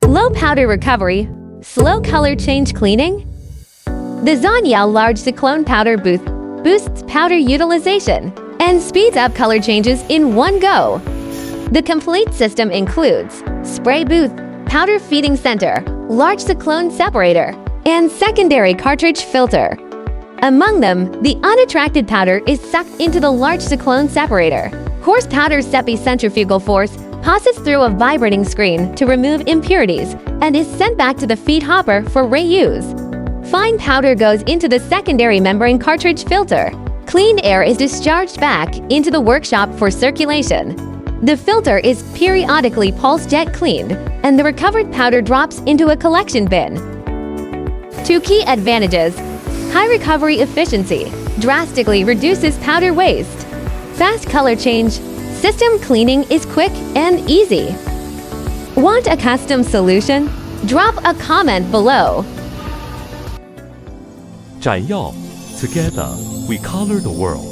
Low powder recovery, slow color change cleaning. The ZhYao large cyclone powder booth boosts powder utilization and speeds up color changes in one go. The complete system includes spray booth, powder feeding center, large cyclone separator, and secondary cartridge filter. Among them, the unattracted powder is sucked into the large cyclone separator. Coarse powder SEPI centrifugal force passes through a vibrating screen to remove impurities and is sent back to the feed hopper for reuse. Fine powder goes into the secondary membrane cartridge filter. Cleaned air is discharged back into the workshop for circulation. The filter is periodically pulse jet cleaned, and the recovered powder drops into a collection bin. 2 key advantages: high recovery efficiency, drastically reduces powder waste. Fast color change, system cleaning is quick and easy. Want a custom solution? Drop a comment below. ZhYao. Together, we color the world.